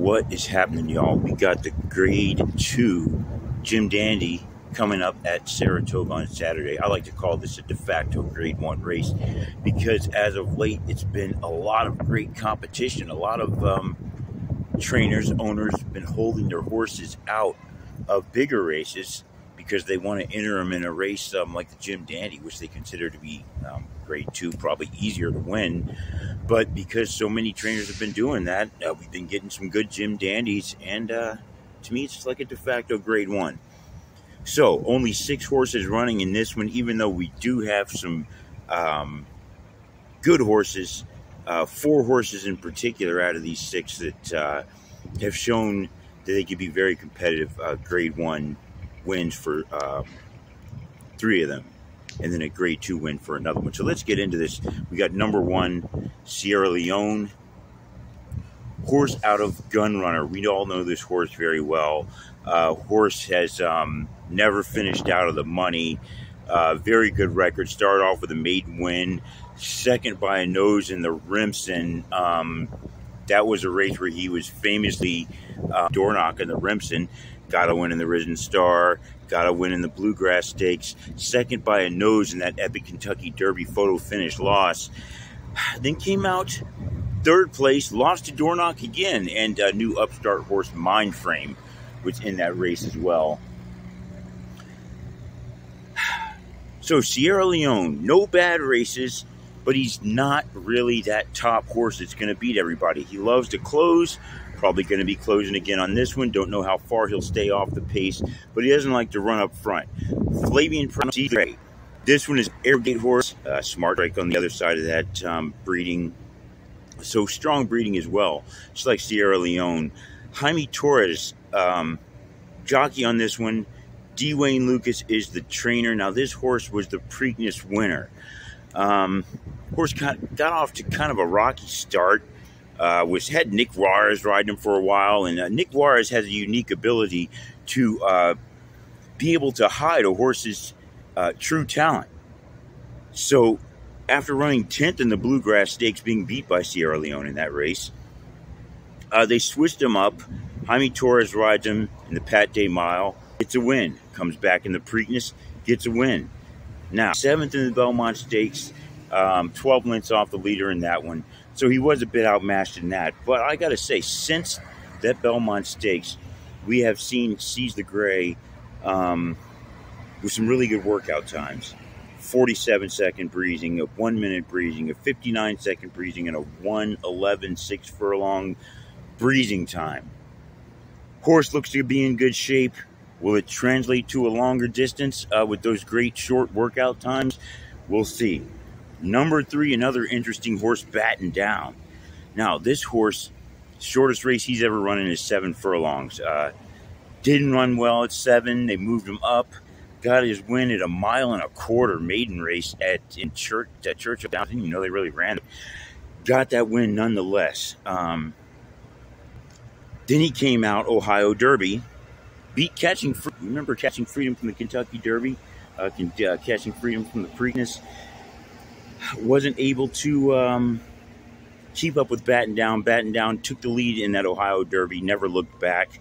What is happening, y'all? We got the Grade 2 Jim Dandy coming up at Saratoga on Saturday. I like to call this a de facto Grade 1 race because as of late, it's been a lot of great competition. A lot of trainers, owners have been holding their horses out of bigger races because they want to enter them in a race like the Jim Dandy, which they consider to be Grade 2, probably easier to win. But because so many trainers have been doing that, we've been getting some good Jim Dandies, and to me, it's like a de facto Grade 1. So, only 6 horses running in this one, even though we do have some good horses, 4 horses in particular out of these 6 that have shown that they could be very competitive. Grade 1 wins for 3 of them, and then a Grade 2 win for another one. So let's get into this. We got number 1, Sierra Leone, horse out of Gunrunner. We all know this horse very well. Horse has never finished out of the money. Very good record. Started off with a maiden win, second by a nose in the Remsen. That was a race where he was famously door knocking the Remsen. Got a win in the Risen Star. Got a win in the Bluegrass Stakes. Second by a nose in that epic Kentucky Derby photo finish loss. Then came out third place, lost to Dornock again, and a new upstart horse, Mindframe, was in that race as well. So Sierra Leone, no bad races, but he's not really that top horse that's going to beat everybody. He loves to close. Probably going to be closing again on this one. Don't know how far he'll stay off the pace, but he doesn't like to run up front. Flavian Prime. This one is Airgate horse. Smart Strike on the other side of that breeding. So strong breeding as well, just like Sierra Leone. Jaime Torres, jockey on this one. Dwayne Lucas is the trainer. Now this horse was the Preakness winner. Horse got off to kind of a rocky start. Had Nick Juarez riding him for a while, and Nick Juarez has a unique ability to be able to hide a horse's true talent. So after running 10th in the Bluegrass Stakes, being beat by Sierra Leone in that race, they switched him up. Jaime Torres rides him in the Pat Day Mile, gets a win. Comes back in the Preakness, gets a win. Now, 7th in the Belmont Stakes, 12 lengths off the leader in that one. So he was a bit outmatched in that. But I got to say, since that Belmont Stakes, we have seen Seize the Gray with some really good workout times. 47-second breezing, a 1-minute breezing, a 59-second breezing, and a 1:11.6 furlong breezing time. Horse looks to be in good shape. Will it translate to a longer distance with those great short workout times? We'll see. Number 3, another interesting horse, Batten Down. Now, this horse, shortest race he's ever run in is 7 furlongs. Didn't run well at 7. They moved him up. Got his win at a 1.25 mile maiden race at Churchill Downs. I didn't even know they really ran it. Got that win nonetheless. Then he came out Ohio Derby. Beat Catching Freedom. Remember Catching Freedom from the Kentucky Derby? Catching Freedom from the Preakness. Wasn't able to keep up with Batten Down. Batten Down took the lead in that Ohio Derby, never looked back.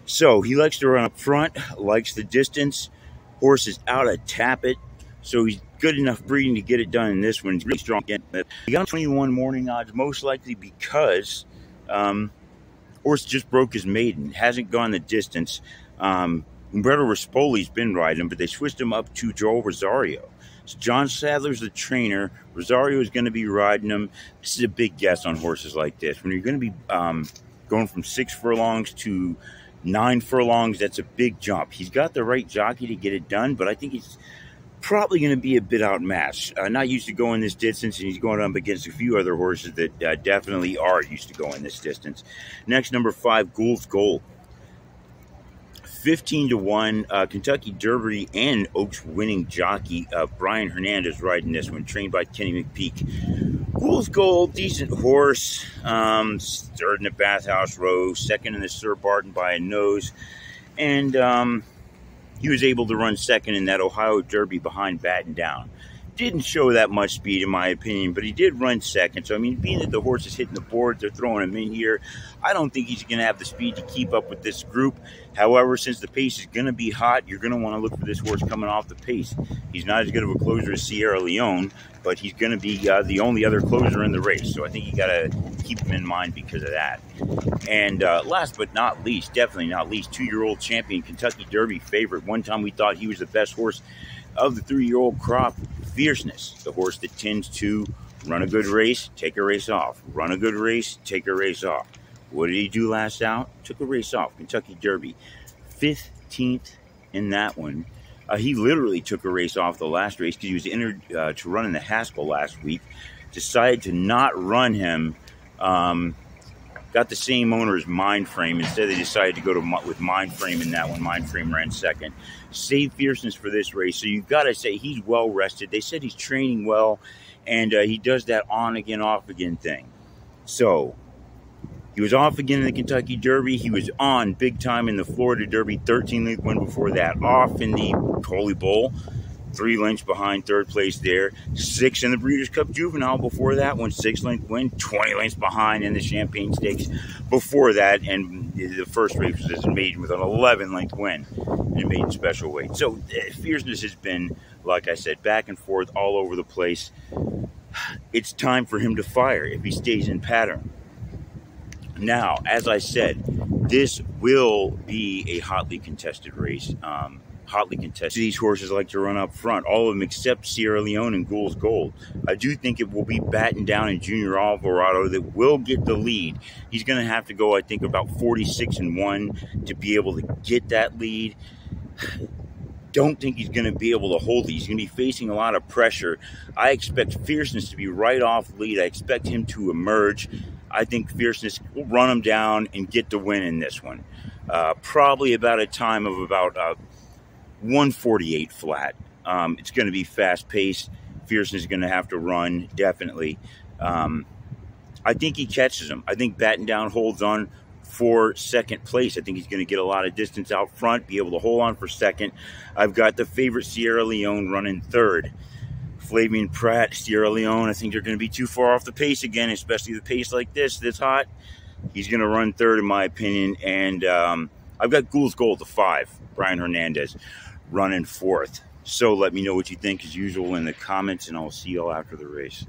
So he likes to run up front, likes the distance. Horse is out of Tappet, so he's good enough breeding to get it done in this one. He's really strong. He got 21 morning odds, most likely because horse just broke his maiden, hasn't gone the distance. Umberto Rispoli's been riding him, but they switched him up to Joel Rosario. So John Sadler's the trainer. Rosario is going to be riding him. This is a big guess on horses like this. When you're going to be going from 6 furlongs to 9 furlongs, that's a big jump. He's got the right jockey to get it done, but I think he's probably going to be a bit outmatched. Not used to going this distance, and he's going up against a few other horses that definitely are used to going this distance. Next, number 5, Gould's Gold. 15-1, Kentucky Derby and Oaks winning jockey Brian Hernandez riding this one, trained by Kenny McPeak. Gould's Gold, decent horse, third in the Bathhouse Row, second in the Sir Barton by a nose, and he was able to run second in that Ohio Derby behind Batten Down. Didn't show that much speed, in my opinion, but he did run second. So, I mean, being that the horse is hitting the board, they're throwing him in here, I don't think he's going to have the speed to keep up with this group. However, since the pace is going to be hot, you're going to want to look for this horse coming off the pace. He's not as good of a closer as Sierra Leone, but he's going to be the only other closer in the race. So I think you got to keep him in mind because of that. And last but not least, definitely not least, 2-year-old champion, Kentucky Derby favorite. One time we thought he was the best horse of the 3-year-old crop. Fierceness, the horse that tends to run a good race, take a race off. Run a good race, take a race off. What did he do last out? Took a race off. Kentucky Derby, 15th in that one. He literally took a race off the last race because he was entered to run in the Haskell last week. Decided to not run him. Got the same owner's Mindframe. Instead, they decided to go with Mindframe in that one. Mindframe ran second. Save Fierceness for this race. So you've got to say he's well rested. They said he's training well, and he does that on again, off again thing. So he was off again in the Kentucky Derby. He was on big time in the Florida Derby. 13-length win before that. Off in the Coley Bowl. 3 lengths behind third place there. 6 in the Breeders' Cup Juvenile before that one. 6-length win. 20 lengths behind in the Champagne Stakes before that. And the first race was maiden with an 11-length win in a maiden special weight. So Fierceness has been, like I said, back and forth all over the place. It's time for him to fire if he stays in pattern. Now, as I said, this will be a hotly contested race. Hotly contested. These horses like to run up front, all of them except Sierra Leone and Ghoul's Gold. I do think it will be Batten Down and Junior Alvarado that will get the lead. He's going to have to go, I think, about 46-1 to be able to get that lead. Don't think he's going to be able to hold it. He's going to be facing a lot of pressure. I expect Fierceness to be right off lead. I expect him to emerge. I think Fierceness will run him down and get the win in this one. Probably about a time of about 148 flat. It's going to be fast-paced. Fierceness is going to have to run, definitely. I think he catches him. I think Batten Down holds on for second place. I think he's going to get a lot of distance out front, be able to hold on for second. I've got the favorite Sierra Leone running third. Flavian Pratt, Sierra Leone, I think they're going to be too far off the pace again, especially the pace like this, hot. He's going to run third, in my opinion. And I've got Ghoul's Gold, the 5, Brian Hernandez, running fourth. So let me know what you think, as usual, in the comments, and I'll see y'all after the race.